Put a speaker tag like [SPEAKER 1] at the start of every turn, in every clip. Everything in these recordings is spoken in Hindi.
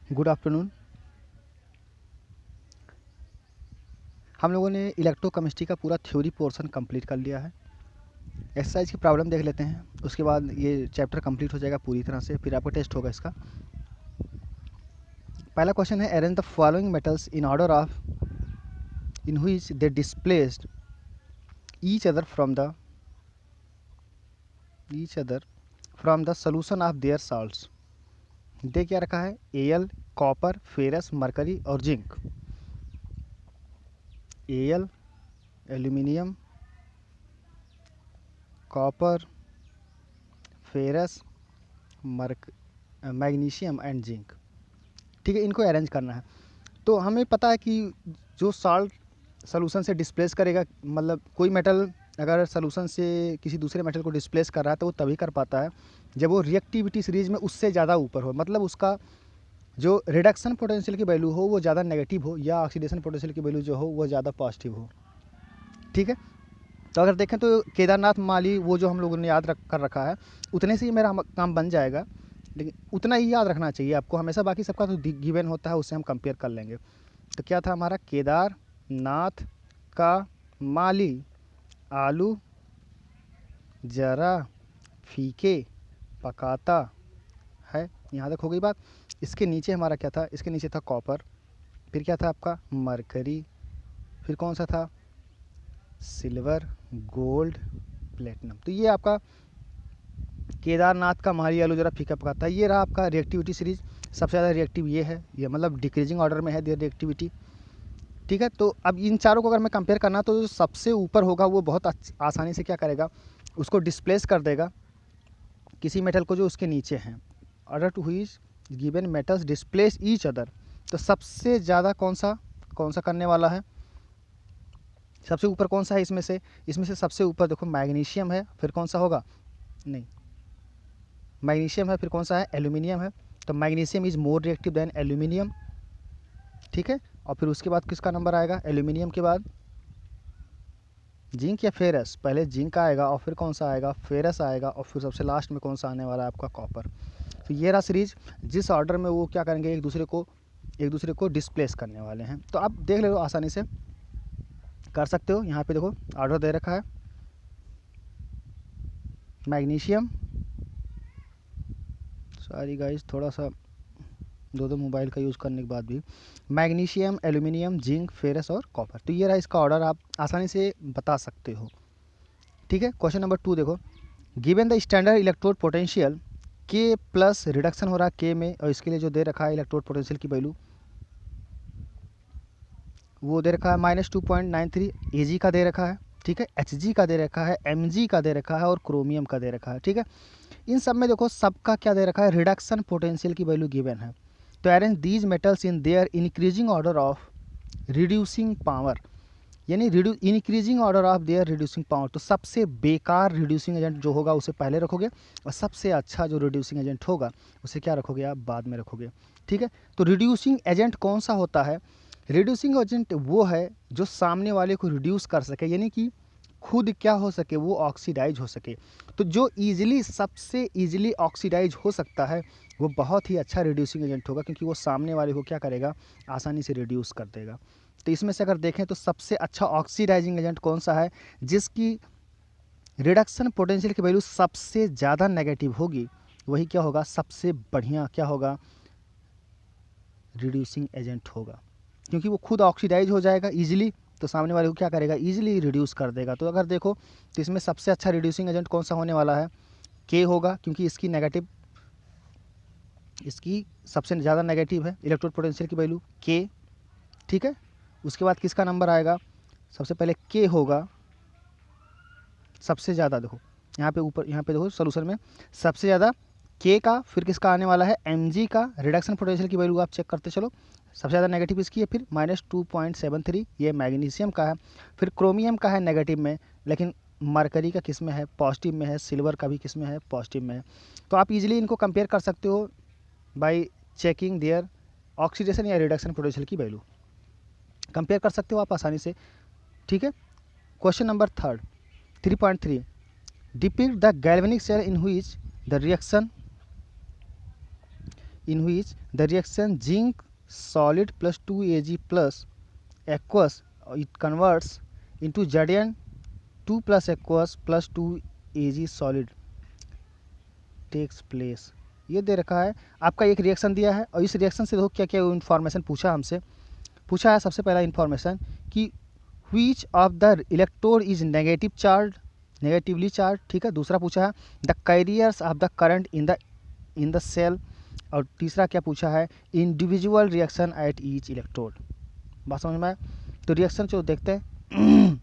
[SPEAKER 1] Good afternoon. हम लोगों ने इलेक्ट्रोकेमिस्ट्री का पूरा थ्योरी पोर्शन कंप्लीट कर लिया है। एक्सरसाइज की प्रॉब्लम देख लेते हैं, उसके बाद ये चैप्टर कंप्लीट हो जाएगा पूरी तरह से, फिर आपका टेस्ट होगा इसका। पहला क्वेश्चन है, arrange the following metals in order of in which they displaced each other from the solution of their salts. दे क्या रखा है? एल, कॉपर, फेरस, मरकरी और zinc. Al, aluminium, copper, ferrous, magnesium and zinc. ठीक है, इनको अरेंज करना है। तो हमें पता है कि जो साल्ट सॉल्यूशन से डिस्प्लेस करेगा, मतलब कोई मेटल अगर सॉल्यूशन से किसी दूसरे मेटल को डिस्प्लेस कर रहा है तो वो तभी कर पाता है जब वो रिएक्टिविटी सीरीज में उससे ज़्यादा ऊपर हो, मतलब उसका जो रिडक्शन पोटेंशियल की वैल्यू हो वो ज़्यादा नेगेटिव हो या ऑक्सीडेशन पोटेंशियल की वैल्यू जो हो वो ज़्यादा पॉजिटिव हो। ठीक है, तो अगर देखें तो केदारनाथ माली वो जो हम लोगों ने याद कर रखा है उतने से ही मेरा काम बन जाएगा, लेकिन उतना ही याद रखना चाहिए आपको हमेशा। बाकी सबका तो गिवन होता है, उससे हम कंपेयर कर लेंगे। तो क्या था हमारा? केदारनाथ का माली आलू जरा फीके पकाता है। यहाँ तक हो गई बात। इसके नीचे हमारा क्या था? इसके नीचे था कॉपर, फिर क्या था आपका? मरकरी, फिर कौन सा था? Silver, gold, platinum. तो ये आपका केदारनाथ का माली आलू जरा फीका पकाता है, ये रहा आपका रिएक्टिविटी सीरीज। सबसे ज़्यादा रिएक्टिव ये है, ये मतलब डिक्रीजिंग ऑर्डर में है देयर रिएक्टिविटी। ठीक है, तो अब इन चारों को अगर मैं कंपेयर करना तो जो सबसे ऊपर होगा वो बहुत आसानी से क्या करेगा? उसको डिस्प्लेस कर देगा किसी मेटल को जो उसके नीचे हैं। Order to which given metals displace each other. तो सबसे ज़्यादा कौन सा करने वाला है? सबसे ऊपर कौन सा है इसमें से सबसे ऊपर देखो मैग्नीशियम है, फिर कौन सा होगा? नहीं, मैग्नीशियम है, फिर कौन सा है? एल्यूमिनियम है। तो magnesium is more reactive than aluminium. ठीक है, और फिर उसके बाद किसका नंबर आएगा? एल्यूमिनियम के बाद जिंक या फेरस? पहले जिंक आएगा और फिर कौन सा आएगा? फेरस आएगा, और फिर सबसे लास्ट में कौन सा आने वाला है? आपका कॉपर। तो ये रहा सीरीज, जिस ऑर्डर में वो क्या करेंगे? एक दूसरे को डिस्प्लेस करने वाले हैं। तो आप देख ले लो, आसानी से कर सकते हो। यहाँ पे देखो ऑर्डर दे रखा है, मैग्नीशियम, सॉरी गाइस थोड़ा सा दो मोबाइल का यूज़ करने के बाद भी, मैग्नीशियम, एल्यूमिनियम, जिंक, फेरस और कॉपर। तो ये रहा इसका ऑर्डर, आप आसानी से बता सकते हो। ठीक है, क्वेश्चन नंबर 2 देखो, given the standard electrode potential के प्लस रिडक्शन हो रहा है के में, और इसके लिए जो दे रखा है इलेक्ट्रोड पोटेंशियल की वैल्यू वो दे रखा है -2.93 Ag का दे रखा है। ठीक है, Hg का दे रखा है, Mg का दे रखा है और क्रोमियम का दे रखा है। ठीक है, इन सब में देखो सबका क्या दे रखा है? रिडक्शन पोटेंशियल की वैल्यू गिवन है। तो arrange these metals in their increasing order of reducing power, यानी increasing order of their reducing power. तो सबसे बेकार रिड्यूसिंग एजेंट जो होगा उसे पहले रखोगे, और सबसे अच्छा जो रिड्यूसिंग एजेंट होगा उसे क्या रखोगे? आप बाद में रखोगे। ठीक है, तो रिड्यूसिंग एजेंट कौन सा होता है? रिड्यूसिंग एजेंट वो है जो सामने वाले को रिड्यूस कर सके, यानी कि खुद क्या हो सके? वो ऑक्सीडाइज हो सके। तो जो सबसे ईजिली ऑक्सीडाइज हो सकता है वो बहुत ही अच्छा रिड्यूसिंग एजेंट होगा, क्योंकि वो सामने वाले को क्या करेगा? आसानी से रिड्यूस कर देगा। तो इसमें से अगर देखें तो सबसे अच्छा ऑक्सीडाइजिंग एजेंट कौन सा है? जिसकी रिडक्शन पोटेंशियल की वैल्यू सबसे ज़्यादा नेगेटिव होगी, वही क्या होगा? सबसे बढ़िया क्या होगा? रिड्यूसिंग एजेंट होगा, क्योंकि वो खुद ऑक्सीडाइज हो जाएगा ईजिली, तो सामने वाले को क्या करेगा? ईजिली रिड्यूस कर देगा। तो अगर देखो तो इसमें सबसे अच्छा रिड्यूसिंग एजेंट कौन सा होने वाला है? के होगा, क्योंकि इसकी सबसे ज़्यादा नेगेटिव है इलेक्ट्रोड पोटेंशियल की वैल्यू के। ठीक है, उसके बाद किसका नंबर आएगा? सबसे पहले के होगा सबसे ज़्यादा। देखो यहाँ पे ऊपर, यहाँ पे देखो सोल्यूशन में सबसे ज़्यादा के का, फिर किसका आने वाला है? Mg का। रिडक्शन पोटेंशियल की वैल्यू आप चेक करते चलो, सबसे ज़्यादा नेगेटिव इसकी है, फिर -2.73 ये मैग्नीशियम का है, फिर क्रोमियम का है नेगेटिव में, लेकिन मरकरी का किस में है? पॉजिटिव में है। सिल्वर का भी किस में है? पॉजिटिव में है। तो आप इजीली इनको कंपेयर कर सकते हो बाय चेकिंग देयर ऑक्सीडेशन या रिडक्शन पोटेंशियल की वैल्यू, कंपेयर कर सकते हो आप आसानी से। ठीक है, question number 3.3 depict the galvanic cell in which the reaction in which the reaction zinc solid plus 2Ag plus aqueous it converts into Zn2 plus aqueous plus 2Ag solid takes place। ये दे रखा है आपका, एक रिएक्शन दिया है और इस रिएक्शन से देखो क्या क्या इन्फॉर्मेशन पूछा हमसे। पूछा है सबसे पहला इन्फॉर्मेशन कि which of the electrode is negative charge, negatively charge, ठीक है। दूसरा पूछा है the carriers of the current in the cell, और तीसरा क्या पूछा है individual reaction at each electrode. बात समझ में आया? तो रिएक्शन जो देखते हैं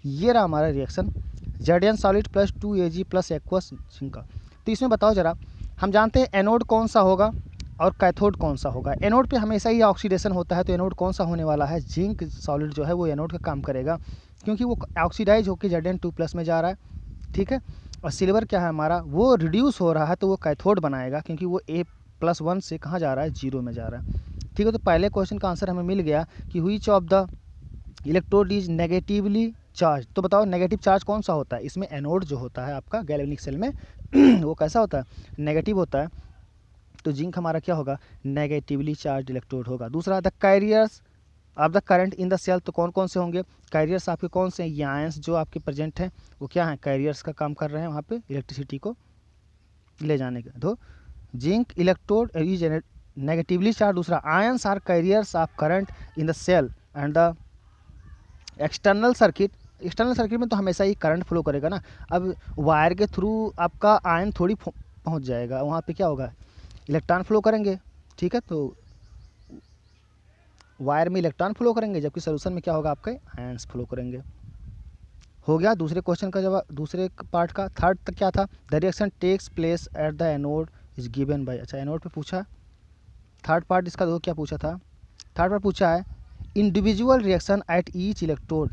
[SPEAKER 1] ये रहा हमारा reaction Zn solid plus 2Ag plus aqueous zinc का। तो इसमें बताओ जरा, हम जानते हैं एनोड कौन सा होगा और कैथोड कौन सा होगा। एनोड पे हमेशा ही ऑक्सीडेशन होता है, तो एनोड कौन सा होने वाला है, जिंक सॉलिड जो है वो एनोड का काम करेगा, क्योंकि वो ऑक्सीडाइज होकर Zn2 प्लस में जा रहा है, ठीक है। और सिल्वर क्या है हमारा, वो रिड्यूस हो रहा है तो वो कैथोड बनाएगा, क्योंकि वो A+1 से कहाँ जा रहा है, 0 में जा रहा है, ठीक है। तो पहले क्वेश्चन का आंसर हमें मिल गया कि which of the electrode is negatively charge. तो बताओ नेगेटिव चार्ज कौन सा होता है, इसमें एनोड जो होता है आपका गैल्वेनिक सेल में वो कैसा होता है, नेगेटिव होता है। तो जिंक हमारा क्या होगा, नेगेटिवली चार्ज इलेक्ट्रोड होगा। दूसरा the carriers of the current in the cell, तो कौन कौन से होंगे कैरियर्स आपके, कौन से ये आयंस जो आपके प्रेजेंट हैं वो क्या हैं, कैरियर्स का काम कर रहे हैं वहाँ पे इलेक्ट्रिसिटी को ले जाने का। तो zinc electrode is negatively charge. दूसरा ions are carriers of current in the cell and the external circuit. External circuit में तो हमेशा ही करंट फ्लो करेगा ना, अब वायर के थ्रू आपका आयन थोड़ी पहुंच जाएगा, वहाँ पे क्या होगा, इलेक्ट्रॉन फ्लो करेंगे, ठीक है। तो वायर में इलेक्ट्रॉन फ्लो करेंगे, जबकि सोल्यूशन में क्या होगा, आपके आयंस फ्लो करेंगे। हो गया दूसरे क्वेश्चन का जवाब, दूसरे पार्ट का। थर्ड तक क्या था, the reaction takes place at the anode is given by. अच्छा एनोड पे पूछा, थर्ड पार्ट इसका देखो क्या पूछा था, थर्ड पार्ट पूछा है individual reaction at each electrode,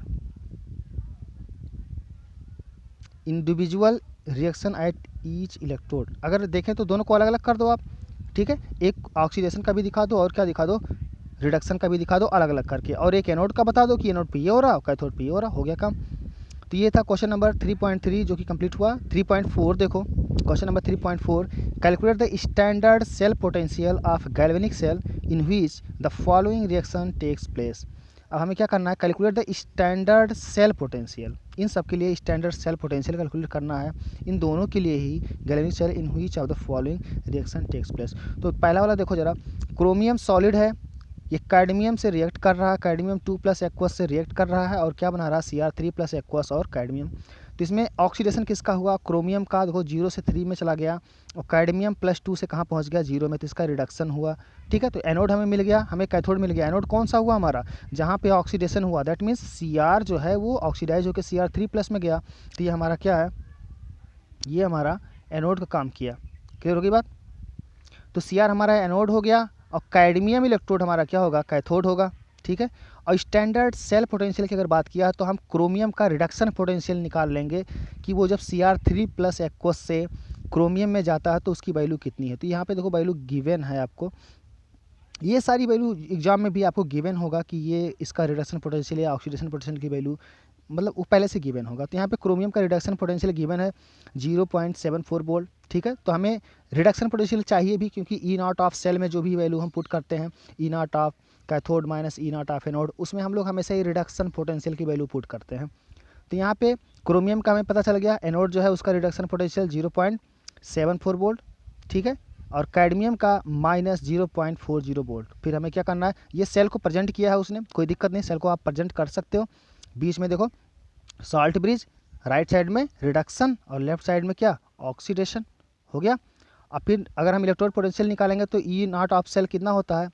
[SPEAKER 1] individual reaction at each electrode. अगर देखें तो दोनों को अलग अलग कर दो आप, ठीक है, एक ऑक्सीडेशन का भी दिखा दो और क्या दिखा दो, रिडक्शन का भी दिखा दो अलग अलग करके, और एक एनोड का बता दो कि एनोड पे ये हो रहा है कैथोड पे ये हो रहा, हो गया काम। तो ये था क्वेश्चन नंबर 3.3 जो कि कंप्लीट हुआ। 3.4 देखो, question number 3.4 calculate the standard cell potential of galvanic cell in which the following reaction takes place. अब हमें क्या करना है, calculate the standard cell potential, इन सब के लिए स्टैंडर्ड सेल पोटेंशियल कैलकुलेट करना है, इन दोनों के लिए ही galvanic cell in which of the following reaction takes place. तो पहला वाला देखो जरा, क्रोमियम सॉलिड है, ये कैडमियम से रिएक्ट कर रहा है, कैडमियम 2 प्लस एक्वस से रिएक्ट कर रहा है और क्या बना रहा है, Cr3 प्लस एक्वस और कैडमियम। तो इसमें ऑक्सीडेशन किसका हुआ, क्रोमियम का, देखो 0 से 3 में चला गया, और कैडमियम +2 से कहाँ पहुँच गया, 0 में, तो इसका रिडक्शन हुआ, ठीक है। तो एनोड हमें मिल गया, हमें कैथोड मिल गया। एनोड कौन सा हुआ हमारा, जहाँ पे ऑक्सीडेशन हुआ, दैट मीन्स Cr जो है वो ऑक्सीडाइज होकर Cr3 प्लस में गया, तो ये हमारा क्या है, ये हमारा एनोड का काम किया। क्लियर होगी बात। तो Cr हमारा एनोड हो गया और कैडमियम इलेक्ट्रोड हमारा क्या होगा, कैथोड होगा, ठीक है। और स्टैंडर्ड सेल पोटेंशियल की अगर बात किया तो हम क्रोमियम का रिडक्शन पोटेंशियल निकाल लेंगे कि वो जब Cr3 प्लस एक्वस से क्रोमियम में जाता है तो उसकी वैल्यू कितनी है। तो यहाँ पे देखो वैल्यू गिवन है आपको, ये सारी वैल्यू एग्जाम में भी आपको गिवन होगा कि ये इसका रिडक्शन पोटेंशियल या ऑक्सीडेशन पोटेंशियल की वैल्यू मतलब वो पहले से गिवन होगा। तो यहाँ पे क्रोमियम का रिडक्शन पोटेंशियल गिवन है 0.74 वोल्ट, ठीक है। तो हमें रिडक्शन पोटेंशियल चाहिए भी, क्योंकि ई नॉट ऑफ सेल में जो भी वैल्यू हम पुट करते हैं, E not of cathode minus E not of anode, उसमें हम लोग हमेशा ही रिडक्शन पोटेंशियल की वैल्यू पुट करते हैं। तो यहाँ पे क्रोमियम का हमें पता चल गया, एनोड जो है उसका रिडक्शन पोटेंशियल 0.74 वोल्ट, ठीक है, और कैडमियम का -0.40 वोल्ट। फिर हमें क्या करना है, ये सेल को प्रेजेंट किया है उसने, कोई दिक्कत नहीं, सेल को आप प्रेजेंट कर सकते हो। बीच में देखो सॉल्ट ब्रिज, राइट साइड में रिडक्शन और लेफ्ट साइड में क्या, ऑक्सीडेशन, हो गया। और फिर अगर हम इलेक्ट्रोड पोटेंशियल निकालेंगे तो ई नॉट ऑफ सेल कितना होता है,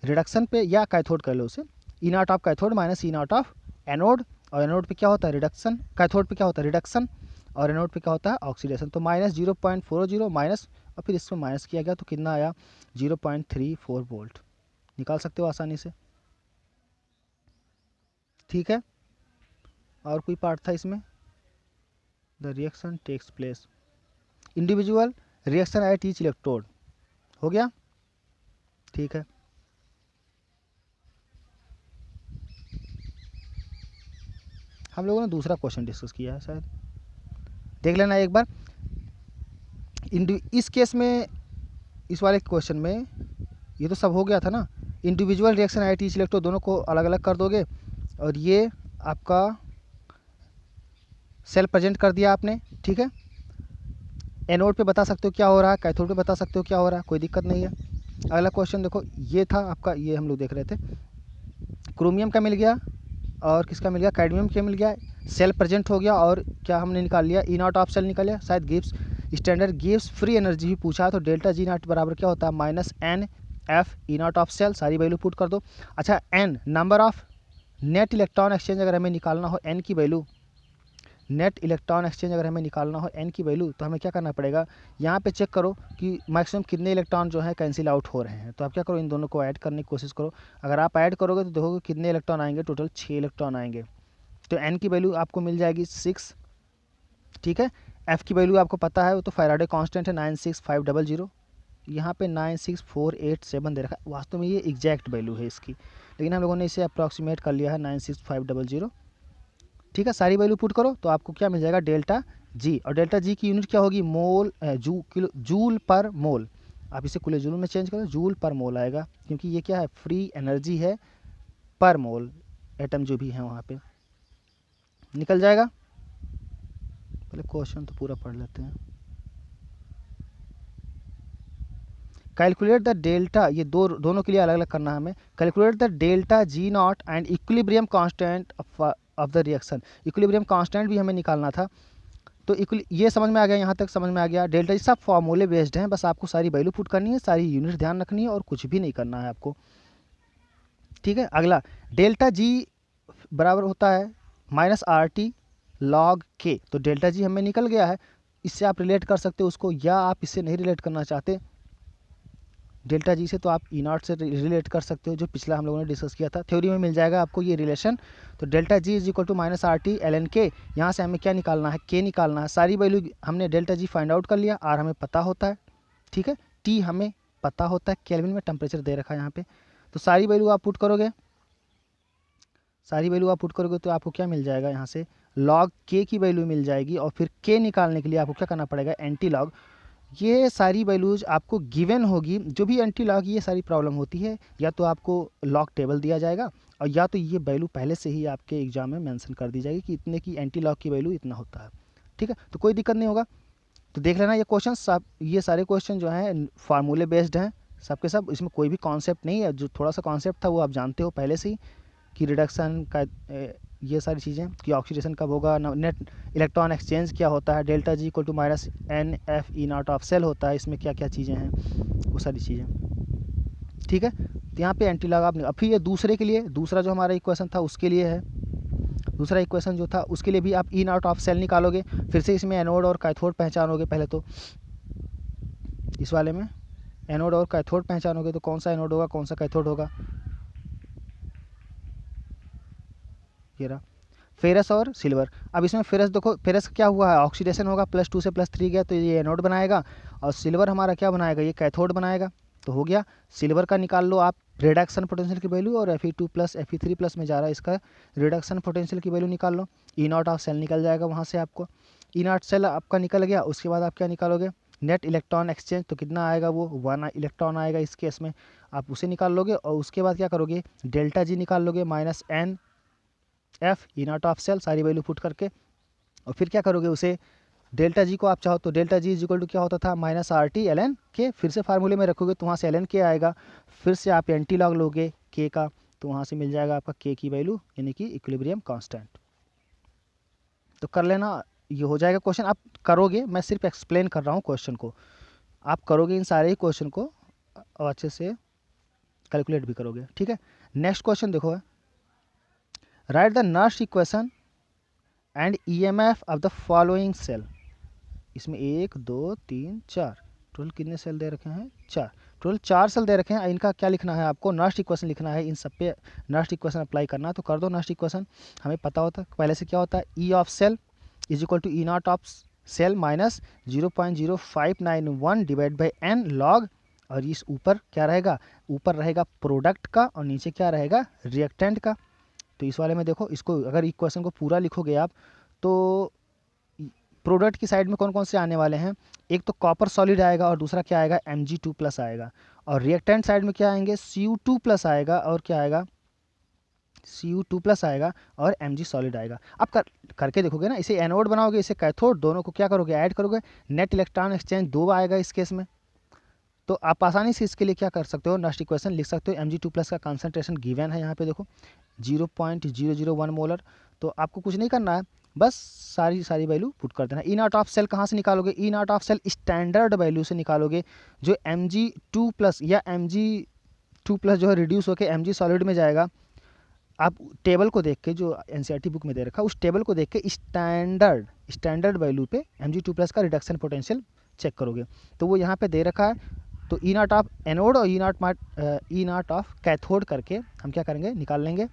[SPEAKER 1] रिडक्शन पे या कैथोड कर लो उसे, E not of cathode minus E not of anode, और एनोड पे क्या होता है रिडक्शन, कैथोड पे क्या होता है रिडक्शन, और एनोड पे क्या होता है ऑक्सीडेशन। तो -0.40 माइनस, और फिर इसमें माइनस किया गया तो कितना आया, 0.34 वोल्ट, निकाल सकते हो आसानी से, ठीक है। और कोई पार्ट था इसमें, the reaction takes place, individual reaction at each electrode, हो गया, ठीक है। हम लोगों ने दूसरा क्वेश्चन डिस्कस किया है शायद, देख लेना एक बार। इस केस में इस वाले क्वेश्चन में ये तो सब हो गया था ना, individual reaction I T electro दोनों को अलग अलग कर दोगे और ये आपका सेल प्रेजेंट कर दिया आपने, ठीक है। एनोड पे बता सकते हो क्या हो रहा है, कैथोड पे बता सकते हो क्या हो रहा है, कोई दिक्कत नहीं है। अगला क्वेश्चन देखो, ये था आपका, ये हम लोग देख रहे थे, क्रोमियम का मिल गया और किसका मिल गया, कैडमियम क्या मिल गया, सेल प्रेजेंट हो गया और क्या हमने निकाल लिया, ई नॉट ऑफ सेल निकाल लिया। शायद Gibbs standard Gibbs free energy भी पूछा है, तो डेल्टा जी नॉट बराबर क्या होता है, minus n F E not of cell, सारी वैल्यू पुट कर दो। अच्छा, n number of net electron exchange अगर हमें निकालना हो एन की वैल्यू, नेट इलेक्ट्रॉन एक्सचेंज अगर हमें निकालना हो एन की वैल्यू, तो हमें क्या करना पड़ेगा, यहाँ पे चेक करो कि मैक्सिमम कितने इलेक्ट्रॉन जो है कैंसिल आउट हो रहे हैं। तो आप क्या करो, इन दोनों को ऐड करने की कोशिश करो। अगर आप ऐड करोगे तो देखोगे कितने इलेक्ट्रॉन आएंगे, टोटल 6 इलेक्ट्रॉन आएंगे। तो एन की वैल्यू आपको मिल जाएगी 6, ठीक है। एफ की वैल्यू आपको पता है, वो तो फैराडे कांस्टेंट है 96500, यहाँ पे 96487 दे रखा है, वास्तव में ये एग्जैक्ट वैल्यू है इसकी, लेकिन हम लोगों ने इसे अप्रॉक्सीमेट कर लिया है 96500, ठीक है। सारी वैल्यू पुट करो तो आपको क्या मिल जाएगा, डेल्टा जी, और डेल्टा जी की यूनिट क्या होगी, मोल जूल पर मोल। आप इसे कुल जूल में चेंज करो, जूल पर मोल आएगा, क्योंकि ये क्या है, फ्री एनर्जी है पर मोल, एटम जो भी है वहाँ पे निकल जाएगा। पहले क्वेश्चन तो पूरा पढ़ लेते हैं। कैलकुलेट द डेल्टा, ये दोनों के लिए अलग अलग करना है हमें। Calculate the delta G not and equilibrium constant of the reaction, equilibrium constant भी हमें निकालना था। तो ये समझ में आ गया, यहाँ तक समझ में आ गया। डेल्टा जी सब फॉर्मूले बेस्ड हैं, बस आपको सारी वैल्यू पुट करनी है, सारी यूनिट ध्यान रखनी है और कुछ भी नहीं करना है आपको, ठीक है। अगला, डेल्टा जी बराबर होता है माइनस आर टी लॉग के, तो डेल्टा जी हमें निकल गया है, इससे आप रिलेट कर सकते हो उसको, या आप इससे नहीं रिलेट करना चाहते डेल्टा जी से, तो आप ई नॉट से रिलेट कर सकते हो, जो पिछला हम लोगों ने डिस्कस किया था, थ्योरी में मिल जाएगा आपको ये रिलेशन। तो delta G is equal to minus R T L N K, यहाँ से हमें क्या निकालना है, के निकालना है। सारी वैल्यू हमने डेल्टा जी फाइंड आउट कर लिया, आर हमें पता होता है, ठीक है, टी हमें पता होता है, केल्विन में टेम्परेचर दे रखा है यहाँ पे। तो सारी वैल्यू आप पुट करोगे, सारी वैल्यू आप पुट करोगे तो आपको क्या मिल जाएगा, यहाँ से लॉग के की वैल्यू मिल जाएगी, और फिर के निकालने के लिए आपको क्या करना पड़ेगा, एंटी लॉग। ये सारी वैल्यूज आपको गिवन होगी, जो भी एंटी लॉग ये सारी प्रॉब्लम होती है, या तो आपको लॉग टेबल दिया जाएगा, और या तो ये वैल्यू पहले से ही आपके एग्जाम में मेंशन कर दी जाएगी कि इतने की एंटी लॉग की वैल्यू इतना होता है, ठीक है। तो कोई दिक्कत नहीं होगा। तो देख लेना ये क्वेश्चन सब, ये सारे क्वेश्चन जो हैं फार्मूले बेस्ड हैं सबके सब, इसमें कोई भी कॉन्सेप्ट नहीं है। जो थोड़ा सा कॉन्सेप्ट था वो आप जानते हो पहले से ही, कि रिडक्शन का ये सारी चीज़ें, कि ऑक्सीडेशन कब होगा, नेट इलेक्ट्रॉन एक्सचेंज क्या होता है, delta G equal to minus n F E not of cell होता है, इसमें क्या क्या चीज़ें हैं, वो सारी चीज़ें, ठीक है। तो यहाँ पे एंटी लॉग आपने, फिर ये दूसरे के लिए, दूसरा जो हमारा इक्वेशन था उसके लिए है, दूसरा इक्वेशन जो था उसके लिए भी आप ई नॉट ऑफ सेल निकालोगे, फिर से इसमें एनोड और कैथोड पहचानोगे। पहले तो इस वाले में एनोड और कैथोड पहचानोगे, तो कौन सा एनोड होगा कौन सा कैथोड होगा, ये रहा फेरस और सिल्वर। अब इसमें फेरस देखो, फेरस क्या हुआ है, ऑक्सीडेशन होगा, +2 से +3 गया तो ये एनोड बनाएगा, और सिल्वर हमारा क्या बनाएगा, ये कैथोड बनाएगा। तो हो गया, सिल्वर का निकाल लो आप रिडक्शन पोटेंशियल की वैल्यू, और Fe2+ Fe3+ में जा रहा है, इसका रिडक्शन पोटेंशियल की वैल्यू निकाल लो। ई नॉट ऑफ सेल निकल जाएगा वहाँ से आपको, ई नॉट सेल आपका निकल गया। उसके बाद आप क्या निकालोगे, नेट इलेक्ट्रॉन एक्सचेंज, तो कितना आएगा, वो 1 इलेक्ट्रॉन आएगा इस केस में, आप उसे निकाल लोगे। और उसके बाद क्या करोगे, डेल्टा जी निकाल लोगे, minus n F E not of cell, सारी वैल्यू पुट करके, और फिर क्या करोगे, उसे डेल्टा जी को आप चाहो तो delta G is equal to क्या होता था, minus R T L N K, फिर से फार्मूले में रखोगे तो वहाँ से एल एन के आएगा, फिर से आप एंटी लॉग लोगे के का, तो वहाँ से मिल जाएगा आपका के की वैल्यू, यानी कि इक्विलिब्रियम कांस्टेंट। तो कर लेना, ये हो जाएगा क्वेश्चन। आप करोगे, मैं सिर्फ एक्सप्लेन कर रहा हूँ क्वेश्चन को, आप करोगे इन सारे ही क्वेश्चन को और अच्छे से कैलकुलेट भी करोगे, ठीक है। नेक्स्ट क्वेश्चन देखो, write the Nernst equation and EMF of the following cell. इसमें 1 2 3 4 टोटल कितने सेल दे रखे हैं, 4, टोटल 4 सेल दे रखे हैं। इनका क्या लिखना है आपको, नर्स्ट इक्वेशन लिखना है, इन सब पे नर्स्ट इक्वेशन अप्लाई करना है। तो कर दो नर्स्ट इक्वेशन, हमें पता होता है पहले से क्या होता है, E of cell is equal to E not of cell minus 0.0591 divide by n log, और इस ऊपर क्या रहेगा, ऊपर रहेगा प्रोडक्ट का और नीचे क्या रहेगा, रिएक्टेंट का। तो इस वाले में देखो, इसको अगर इक्वेशन को पूरा लिखोगे आप तो प्रोडक्ट की साइड में कौन कौन से आने वाले हैं, एक तो कॉपर सॉलिड आएगा और दूसरा क्या आएगा Mg2+ आएगा, और रिएक्टेंट साइड में क्या आएंगे Cu2+ आएगा और क्या आएगा Cu2+ आएगा और Mg सॉलिड आएगा। अब करके देखोगे ना, इसे एनोड बनाओगे इसे कैथोड, दोनों को क्या करोगे ऐड करोगे, नेट इलेक्ट्रॉन एक्सचेंज 2 आएगा इस केस में। तो आप आसानी से इसके लिए क्या कर सकते हो, नेक्स्ट इक्वेशन लिख सकते हो। Mg2+ का कंसंट्रेशन गिवन है यहाँ पे देखो 0.001 मोलर। तो आपको कुछ नहीं करना है, बस सारी वैल्यू पुट कर देना। ई नॉट ऑफ सेल कहाँ से निकालोगे, E not of cell standard value से निकालोगे, जो Mg2+ या Mg2+ जो है रिड्यूस होकर Mg सॉलिड में जाएगा। आप टेबल को देख के, जो एनसीईआरटी बुक में दे रखा है उस टेबल को देख के स्टैंडर्ड वैल्यू पे Mg2+ का रिडक्शन पोटेंशियल चेक करोगे। तो वो यहाँ पे दे रखा है, तो ई नॉट ऑफ एनोड और ई नॉट ऑफ कैथोड करके हम क्या करेंगे, निकाल लेंगे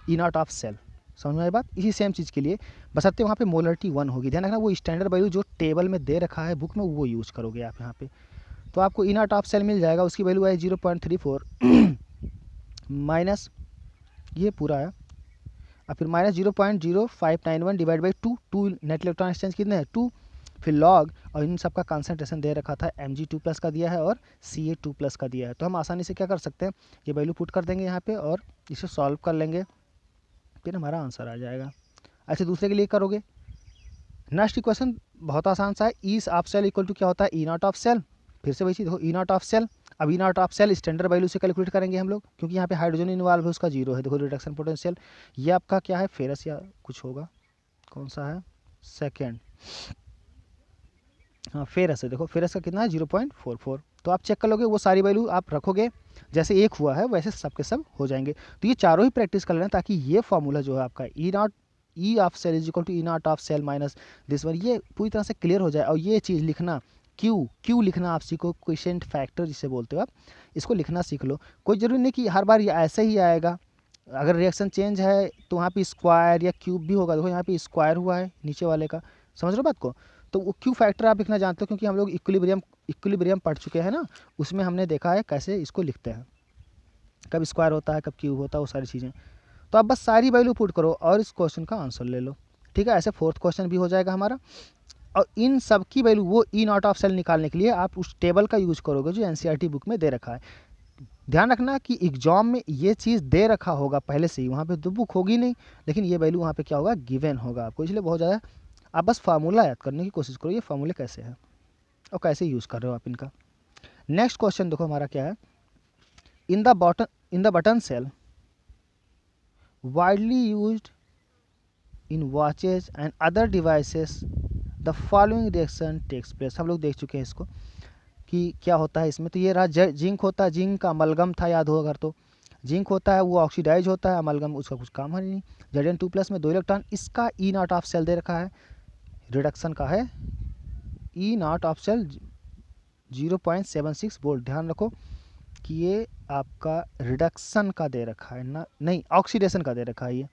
[SPEAKER 1] ई नॉट ऑफ सेल। समझ में आई बात। इसी सेम चीज़ के लिए बशर्ते वहाँ पे मोलरिटी 1 होगी, ध्यान रखना वो स्टैंडर्ड वैल्यू जो टेबल में दे रखा है बुक में वो यूज़ करोगे आप यहाँ पे। तो आपको ई नॉट ऑफ सेल मिल जाएगा, उसकी वैल्यू है 0.34 माइनस ये पूरा है, और फिर minus 0.0591 divide by 2 net electron exchange कितने हैं 2, फिर लॉग, और इन सब का कंसंट्रेशन दे रखा था Mg2+ का दिया है और Ca2+ का दिया है। तो हम आसानी से क्या कर सकते हैं, ये वैल्यू पुट कर देंगे यहाँ पे और इसे सॉल्व कर लेंगे, फिर हमारा आंसर आ जाएगा। ऐसे दूसरे के लिए करोगे। नेक्स्ट इक्वेशन बहुत आसान सा है, E of cell equal to क्या होता है ई नॉट ऑफ सेल। फिर से वही चीज़ देखो ई नॉट ऑफ सेल, अब E not of cell standard value से कैलकुलेट करेंगे हम लोग, क्योंकि यहाँ पे हाइड्रोजन इन्वॉल्व है उसका 0 है। देखो रिडक्शन पोटेंशियल ये आपका क्या है फेरस या कुछ होगा, कौन सा है सेकेंड, हाँ फेरस है। देखो फेरस का कितना है 0.44। तो आप चेक कर लोगे, वो सारी वैल्यू आप रखोगे, जैसे एक हुआ है वैसे सब के सब हो जाएंगे। तो ये चारों ही प्रैक्टिस कर लेना, ताकि ये फॉर्मूला जो है आपका E of cell is equal to E not of cell minus this one, ये पूरी तरह से क्लियर हो जाए। और ये चीज़ लिखना क्यू लिखना आप सीखो, क्वोशिएंट फैक्टर जिसे बोलते हो आप, इसको लिखना सीख लो। कोई ज़रूरी नहीं कि हर बार ये ऐसे ही आएगा, अगर रिएक्शन चेंज है तो वहाँ पे स्क्वायर या क्यूब भी होगा। देखो यहाँ पे स्क्वायर हुआ है नीचे वाले का, समझ रहे हो बात को। तो वो क्यू फैक्टर आप लिखना जानते हो, क्योंकि हम लोग इक्विलिब्रियम पढ़ चुके हैं ना, उसमें हमने देखा है कैसे इसको लिखते हैं, कब स्क्वायर होता है कब क्यूब होता है वो सारी चीज़ें। तो आप बस सारी वैल्यू पुट करो और इस क्वेश्चन का आंसर ले लो, ठीक है। ऐसे फोर्थ क्वेश्चन भी हो जाएगा हमारा। और इन सब की वैल्यू वो ई नॉट ऑफ सेल निकालने के लिए आप उस टेबल का यूज करोगे जो एनसीईआरटी बुक में दे रखा है। ध्यान रखना कि एग्जाम में ये चीज़ दे रखा होगा पहले से ही, वहाँ पे तो बुक होगी नहीं, लेकिन ये वैल्यू वहाँ पे क्या होगा गिवन होगा आपको, इसलिए बहुत ज़्यादा आप बस फार्मूला याद करने की कोशिश करो, ये फार्मूले कैसे है और कैसे यूज़ कर रहे हो आप इनका। नेक्स्ट क्वेश्चन देखो हमारा क्या है, in the button cell widely used in watches and other devices the following reaction takes place. हम लोग देख चुके हैं इसको कि क्या होता है इसमें। तो ये रहा जिंक होता है, जिंक का अमलगम था याद हो अगर, तो जिंक होता है वो ऑक्सीडाइज होता है, अमलगम उसका कुछ काम है नहीं। Zn2+ में 2 इलेक्ट्रॉन, इसका ई नॉट ऑफ सेल दे रखा है, रिडक्शन का है ई नॉट ऑफ सेल 0.76 वोल्ट। ध्यान रखो कि ये आपका रिडक्शन का दे रखा है ना, नहीं ऑक्सीडेशन का दे रखा है,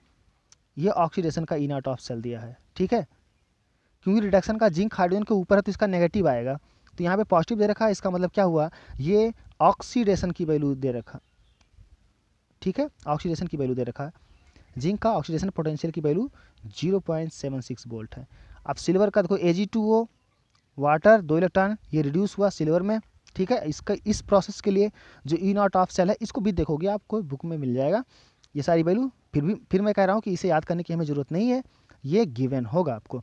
[SPEAKER 1] ये ऑक्सीडेशन का ई नॉट ऑफ सेल दिया है, ठीक है। क्योंकि रिडक्शन का जिंक हाइड्रोजन के ऊपर है तो इसका नेगेटिव आएगा, तो यहाँ पे पॉजिटिव दे रखा है, इसका मतलब क्या हुआ ये ऑक्सीडेशन की वैल्यू दे रखा, ठीक है, ऑक्सीडेशन की वैल्यू दे रखा है। जिंक का ऑक्सीडेशन पोटेंशियल की वैल्यू 0.76 वोल्ट है। अब सिल्वर का देखो Ag2O वाटर 2 इलेक्ट्रॉन, ये रिड्यूस हुआ सिल्वर में, ठीक है। इसका इस प्रोसेस के लिए जो ई नॉट ऑफ सेल है इसको भी देखोगे आपको बुक में मिल जाएगा ये सारी वैल्यू। फिर मैं कह रहा हूँ कि इसे याद करने की हमें ज़रूरत नहीं है, ये गिवन होगा आपको।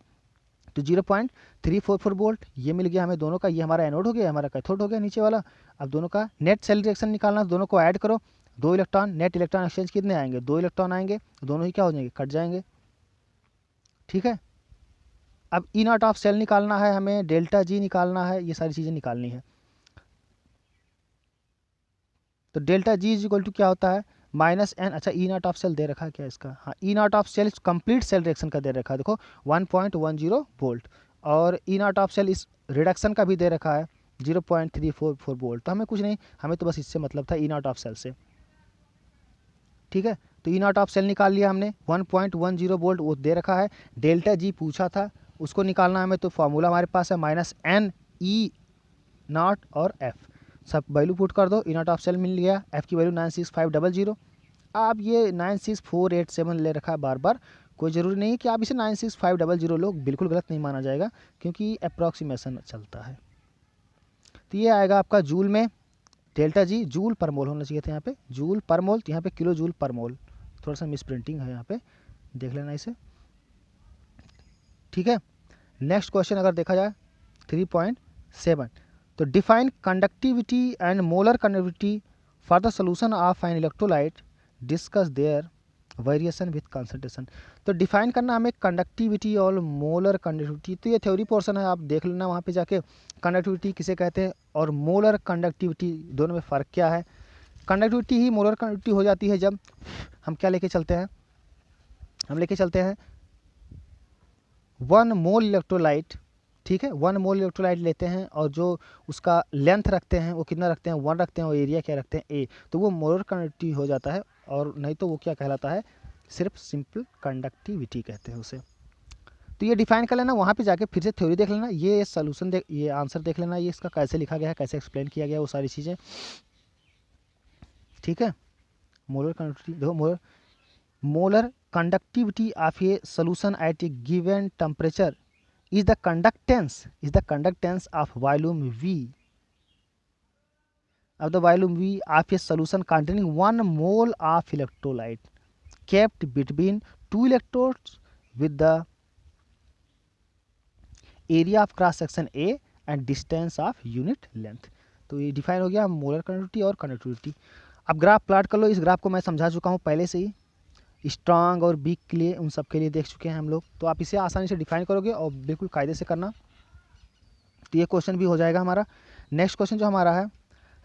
[SPEAKER 1] तो 0.344 वोल्ट ये मिल गया हमें दोनों का, ये हमारा एनोड हो गया, हमारा कैथोड हो गया नीचे वाला। अब दोनों का नेट सेल रिएक्शन निकालना, दोनों को ऐड करो, 2 इलेक्ट्रॉन, नेट इलेक्ट्रॉन एक्सचेंज कितने आएंगे 2 इलेक्ट्रॉन आएंगे, दोनों ही क्या हो जाएंगे कट जाएंगे, ठीक है। अब ई नॉट ऑफ सेल निकालना है हमें, डेल्टा जी निकालना है, ये सारी चीज़ें निकालनी है। तो delta G is equal to क्या होता है -n। अच्छा ई नॉट ऑफ सेल दे रखा है क्या इसका, हाँ E not of cell complete cell reaction का दे रखा है, देखो 1.10 वोल्ट, और ई नॉट ऑफ सेल इस रिडक्शन का भी दे रखा है 0.344 वोल्ट। तो हमें कुछ नहीं, हमें तो बस इससे मतलब था ई नॉट ऑफ सेल से, ठीक है। तो ई नॉट ऑफ सेल निकाल लिया हमने, 1.10 वोल्ट वो दे रखा है। डेल्टा जी पूछा था उसको निकालना हमें, तो फॉर्मूला हमारे पास है -n ई नॉट और एफ, सब वैल्यू पुट कर दो। ई नॉट ऑफ सेल मिल गया, एफ की वैल्यू 96500। अब ये 96487 ले रखा है बार बार, कोई ज़रूरी नहीं है कि आप इसे 96500 लो, बिल्कुल गलत नहीं माना जाएगा क्योंकि अप्रॉक्सीमेशन चलता है। तो ये आएगा आपका जूल में, डेल्टा जी जूल पर मोल होना चाहिए था यहाँ पे, जूल पर मोल, तो यहाँ पे किलो जूल पर मोल, थोड़ा सा मिस प्रिंटिंग है यहाँ पे, देख लेना इसे, ठीक है। नेक्स्ट क्वेश्चन अगर देखा जाए 3.7, तो define conductivity and molar conductivity for the solution of an electrolyte, discuss their variation with concentration. तो डिफाइन करना हमें कंडक्टिविटी और मोलर कंडक्टिविटी, तो ये थ्योरी पोर्शन है, आप देख लेना वहाँ पे जाके कंडक्टिविटी किसे कहते हैं और मोलर कंडक्टिविटी दोनों में फ़र्क क्या है। कंडक्टिविटी ही मोलर कंडक्टिविटी हो जाती है जब हम क्या लेके चलते हैं, हम लेके चलते हैं 1 मोल इलेक्ट्रोलाइट, ठीक है, 1 मोल इलेक्ट्रोलाइट लेते हैं और जो उसका लेंथ रखते हैं वो कितना रखते हैं, 1 रखते हैं, और एरिया क्या रखते हैं, ए, तो वो मोलर कंडक्टिविटी हो जाता है, और नहीं तो वो क्या कहलाता है, सिर्फ सिंपल कंडक्टिविटी कहते हैं उसे। तो ये डिफाइन कर लेना, वहाँ पे जाके फिर से थ्योरी देख लेना, ये सोल्यूशन देख, ये आंसर देख लेना, ये इसका कैसे लिखा गया है, कैसे एक्सप्लेन किया गया, वो सारी चीज़ें, ठीक है। मोलर कंडक्टिविटी देखो, molar conductivity of a solution at a given temperature is the conductance of volume V of a solution containing 1 mole of electrolyte kept between 2 electrodes with the area of cross section A and distance of unit length। तो ये डिफाइन हो गया मोलर कंडक्टिविटी और कंडक्टिविटी। अब ग्राफ प्लॉट कर लो, इस ग्राफ को मैं समझा चुका हूँ पहले से ही, स्ट्रांग और वीक के लिए, उन सब के लिए देख चुके हैं हम लोग, तो आप इसे आसानी से डिफाइन करोगे और बिल्कुल कायदे से करना, तो ये क्वेश्चन भी हो जाएगा हमारा। नेक्स्ट क्वेश्चन जो हमारा है,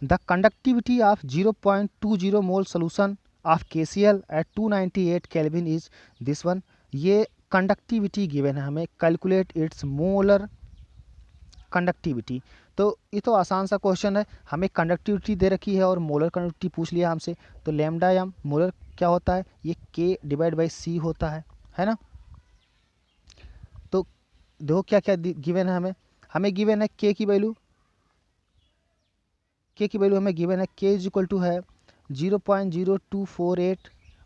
[SPEAKER 1] the conductivity of 0.20 mole solution of KCl at 298 kelvin is this one. ये कंडक्टिविटी गिवन है हमें, कैलकुलेट इट्स मोलर कंडक्टिविटी। तो ये तो आसान सा क्वेश्चन है, हमें कंडक्टिविटी दे रखी है और मोलर कंडक्टिविटी पूछ लिया हमसे, तो लैम्डा या मोलर क्या होता है, ये K/C होता है ना। तो देखो क्या क्या गिवन है हमें गिवन है K की वैल्यू हमें गिवन है, K इज इक्वल टू है 0.0248,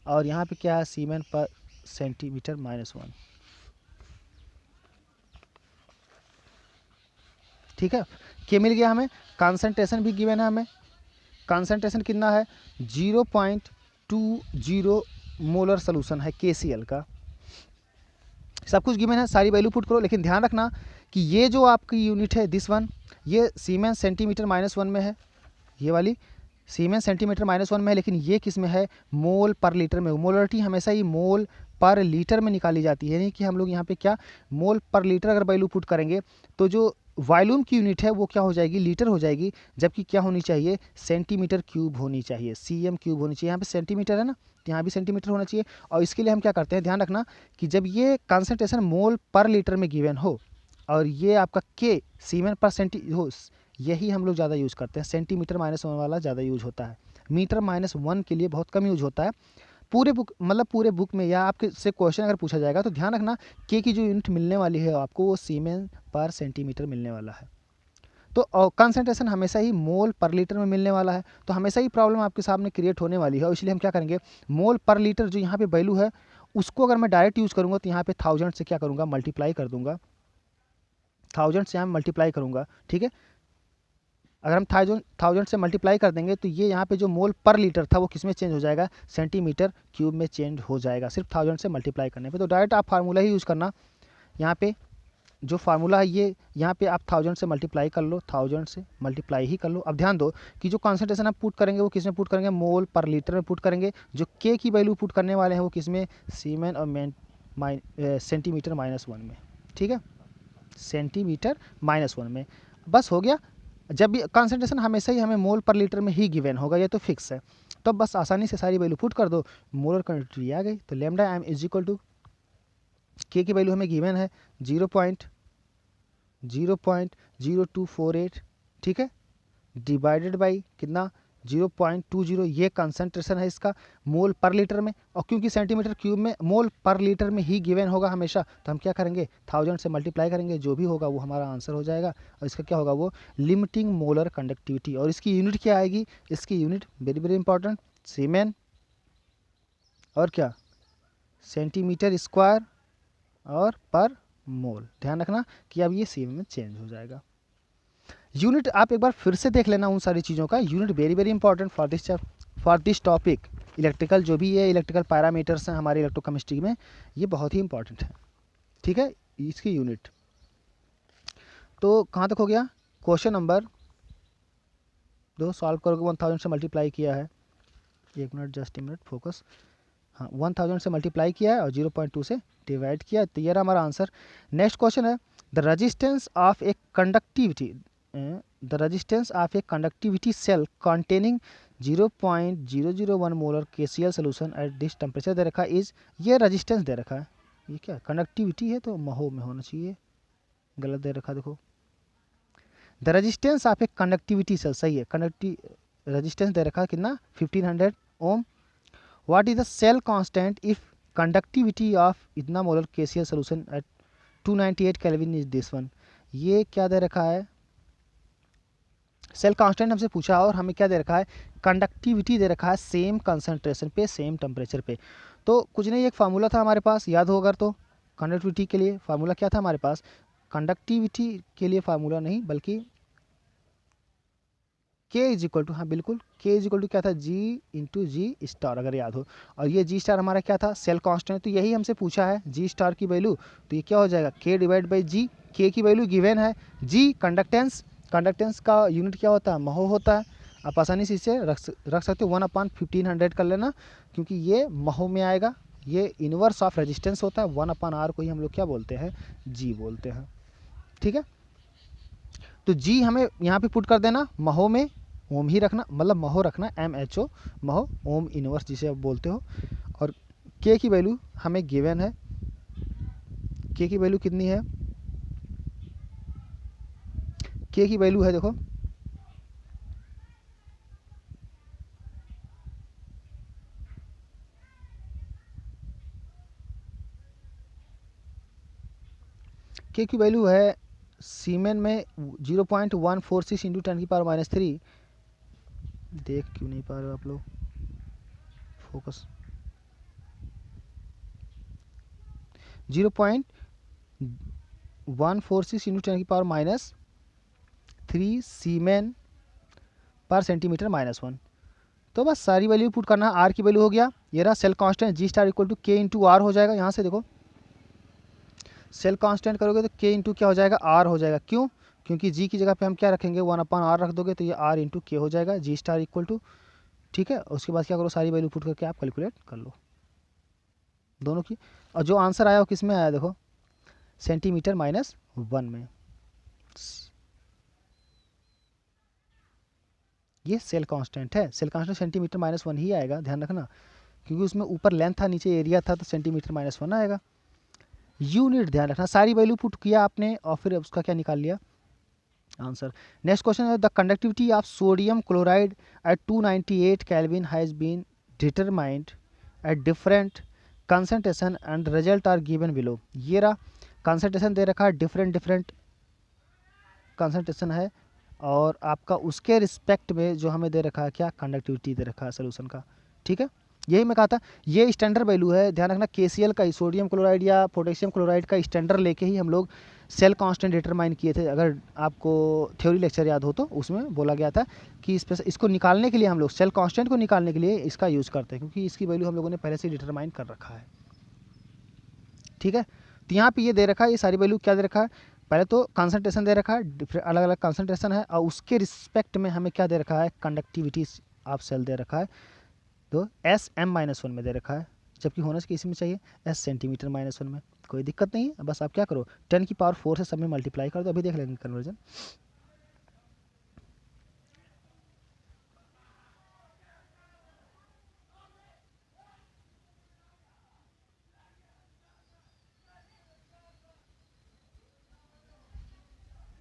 [SPEAKER 1] और यहाँ पे क्या है, सीमेन पर सेंटीमीटर -1, ठीक है। K मिल गया हमें, कंसंट्रेशन भी गिवन है हमें, कंसंट्रेशन कितना है 0.20 मोलर सोल्यूशन है KCl का, सब कुछ गिवन है, सारी वैल्यू पुट करो, लेकिन ध्यान रखना कि ये जो आपकी यूनिट है दिस वन, ये सीमेन सेंटीमीटर -1 में है, ये वाली सीमेन सेंटीमीटर -1 में है, लेकिन ये किस में है, मोल पर लीटर में। मोलरिटी हमेशा ही मोल पर लीटर में निकाली जाती है, यानी कि हम लोग यहाँ पे क्या, मोल पर लीटर अगर वैल्यू पुट करेंगे तो जो वॉल्यूम की यूनिट है वो क्या हो जाएगी, लीटर हो जाएगी, जबकि क्या होनी चाहिए, सेंटीमीटर क्यूब होनी चाहिए, cm क्यूब होनी चाहिए। यहाँ पे सेंटीमीटर है ना, तो यहाँ भी सेंटीमीटर होना चाहिए, और इसके लिए हम क्या करते हैं, ध्यान रखना कि जब ये कंसंट्रेशन मोल पर लीटर में गिवन हो और ये आपका K सीमेन पर सेंटी हो, यही हम लोग ज़्यादा यूज़ करते हैं, सेंटीमीटर -1 वाला ज़्यादा यूज होता है, मीटर -1 के लिए बहुत कम यूज होता है पूरे बुक में, या आपके से क्वेश्चन अगर पूछा जाएगा तो ध्यान रखना K की जो यूनिट मिलने वाली है आपको, वो सीमेन पर सेंटीमीटर मिलने वाला है। तो कंसंट्रेशन हमेशा ही मोल पर लीटर में मिलने वाला है, तो हमेशा ही प्रॉब्लम आपके सामने क्रिएट होने वाली है, और इसलिए हम क्या करेंगे, मोल पर लीटर जो यहाँ पे वैल्यू है उसको अगर मैं डायरेक्ट यूज़ करूँगा तो यहाँ पे 1000 से क्या करूँगा, मल्टीप्लाई कर दूंगा, 1000 से यहाँ मल्टीप्लाई करूँगा, ठीक है। अगर हम 1000 से मल्टीप्लाई कर देंगे तो ये यहाँ पे जो मोल पर लीटर था वो किस में चेंज हो जाएगा, सेंटीमीटर क्यूब में चेंज हो जाएगा, सिर्फ 1000 से मल्टीप्लाई करने पे। तो डायरेक्ट आप फार्मूला ही यूज़ करना, यहाँ पे जो फार्मूला है ये, यहाँ पे आप 1000 से मल्टीप्लाई कर लो, 1000 से मल्टीप्लाई ही कर लो। अब ध्यान दो कि जो कॉन्सेंट्रेशन आप पुट करेंगे वो किस में पुट करेंगे, मोल पर लीटर में पुट करेंगे, जो K की वैल्यू पुट करने वाले हैं वो किस में, सीमेन और सेंटीमीटर -1 में, ठीक है, सेंटीमीटर -1 में, बस हो गया। जब भी कंसंट्रेशन हमेशा ही हमें मोल पर लीटर में ही गिवन होगा, ये तो फिक्स है, तो बस आसानी से सारी वैल्यू पुट कर दो, मोलर कंडक्टिविटी आ गई। तो lambda m is equal to K की वैल्यू हमें गिवन है 0.0248, ठीक है, डिवाइडेड बाई कितना, 0.20, ये कंसंट्रेशन है इसका मोल पर लीटर में, और क्योंकि सेंटीमीटर क्यूब में मोल पर लीटर में ही गिवन होगा हमेशा, तो हम क्या करेंगे, 1000 से मल्टीप्लाई करेंगे, जो भी होगा वो हमारा आंसर हो जाएगा, और इसका क्या होगा, वो लिमिटिंग मोलर कंडक्टिविटी। और इसकी यूनिट क्या आएगी, इसकी यूनिट वेरी वेरी इंपॉर्टेंट, सीमेन और क्या, सेंटीमीटर स्क्वायर और पर मोल। ध्यान रखना कि अब ये सीएम में चेंज हो जाएगा। यूनिट आप एक बार फिर से देख लेना उन सारी चीज़ों का। Unit very very important for this topic. Electrical जो भी है, इलेक्ट्रिकल पैरामीटर्स हैं हमारे इलेक्ट्रोकेमिस्ट्री में, ये बहुत ही इंपॉर्टेंट है। ठीक है, इसकी यूनिट। तो कहाँ तक हो गया? क्वेश्चन नंबर 2 सॉल्व करोगे। 1000 से मल्टीप्लाई किया है, एक मिनट, जस्ट 1 मिनट, फोकस। हाँ, 1000 से मल्टीप्लाई किया है और 0.2 से डिवाइड किया है, तो ये रहा हमारा आंसर। नेक्स्ट क्वेश्चन है, the resistance of a conductivity cell containing 0.001 molar KCl solution at this temperature दे रखा है इज। ये रेजिस्टेंस दे रखा है, ये क्या कंडक्टिविटी है तो महो में होना चाहिए, गलत दे रखा, देखो। The resistance of a conductivity cell, सही है, रेजिस्टेंस दे रखा है कितना, 1500 ohm. What is the cell constant if conductivity of इतना molar KCl solution at 298 kelvin is this one. ये क्या दे रखा है? सेल कांस्टेंट हमसे पूछा और हमें क्या दे रखा है? कंडक्टिविटी दे रखा है सेम कंसंट्रेशन पे, सेम टेम्परेचर पे। तो कुछ नहीं, एक फार्मूला था हमारे पास, याद होगा तो। कंडक्टिविटी के लिए फार्मूला क्या था हमारे पास? कंडक्टिविटी के लिए फार्मूला नहीं बल्कि K इज इक्वल टू, हाँ बिल्कुल, K इज इक्वल टू क्या था? G इंटू जी स्टार, अगर याद हो। और ये G स्टार हमारा क्या था? Cell constant. तो यही हमसे पूछा है G स्टार की वैल्यू, तो ये क्या हो जाएगा? K divide by G। K की वैल्यू गिवन है, G कंडक्टेंस, कंडक्टेंस का यूनिट क्या होता है? महो होता है। आप आसानी से इसे रख सकते हो 1/1500 कर लेना, क्योंकि ये महो में आएगा। ये इनवर्स ऑफ रेजिस्टेंस होता है, 1/r को ही हम लोग क्या बोलते हैं? G बोलते हैं। ठीक है, तो G हमें यहाँ पे पुट कर देना, महो में ओम ही रखना, मतलब महो रखना, MHO, महो, ओम इनवर्स जिसे आप बोलते हो। और K की वैल्यू हमें गिवन है, K की वैल्यू कितनी है? K की वैल्यू है, देखो, K की वैल्यू है सीमेन में 0.146 इंटू 10⁻³ देख क्यों नहीं पा रहे हो आप लोग? फोकस। 0.146 इंटू 10⁻³ सीमेन पर सेंटीमीटर -1। तो बस सारी वैल्यू पुट करना। आर की वैल्यू हो गया, ये रहा cell constant G star equal to K into R हो जाएगा। यहाँ से देखो, सेल कांस्टेंट करोगे तो K इंटू क्या हो जाएगा? R हो जाएगा। क्यों? क्योंकि G की जगह पे हम क्या रखेंगे? 1/r रख दोगे तो ये R इंटू K हो जाएगा, G स्टार इक्वल टू। ठीक है, उसके बाद क्या करो? सारी वैल्यू पुट करके आप कैलकुलेट कर लो दोनों की, और जो आंसर आया वो किस में आया? देखो, सेंटीमीटर -1 में। ये सेल कांस्टेंट है, सेल कांस्टेंट सेंटीमीटर -1 ही आएगा, ध्यान रखना, क्योंकि उसमें ऊपर लेंथ था, नीचे एरिया था, तो सेंटीमीटर -1 आएगा। यूनिट ध्यान रखना, सारी वैल्यू पुट किया आपने और फिर उसका क्या निकाल लिया? आंसर। नेक्स्ट क्वेश्चन है, the conductivity of sodium chloride at 298 kelvin has been determined at different concentration and result are given below. ये रहा कंसंट्रेशन दे रखा है, डिफरेंट कंसंट्रेशन है, और आपका उसके रिस्पेक्ट में जो हमें दे रखा है क्या? कंडक्टिविटी दे रखा है सोल्यूशन का। ठीक है, यही मैं कहा था, ये स्टैंडर्ड वैल्यू है, ध्यान रखना। KCl का, सोडियम क्लोराइड या पोटेशियम क्लोराइड का स्टैंडर्ड लेके ही हम लोग सेल कांस्टेंट डिटरमाइन किए थे। अगर आपको थ्योरी लेक्चर याद हो तो उसमें बोला गया था कि इसको निकालने के लिए हम लोग सेल कांस्टेंट को निकालने के लिए इसका यूज़ करते हैं, क्योंकि इसकी वैल्यू हम लोगों ने पहले से डिटरमाइन कर रखा है। ठीक है, तो यहाँ पे ये दे रखा है, ये सारी वैल्यू क्या दे रखा है? पहले तो कंसंट्रेशन दे रखा है, अलग अलग कंसंट्रेशन है, और उसके रिस्पेक्ट में हमें क्या दे रखा है? कंडक्टिविटी ऑफ सेल दे रखा है, तो SM-1 में दे रखा है, जबकि होना चाहिए इसी में चाहिए S सेंटीमीटर -1 में। कोई दिक्कत नहीं है, बस आप क्या करो 10⁻⁴ से सब में मल्टीप्लाई कर दो, अभी देख लेंगे कन्वर्जन।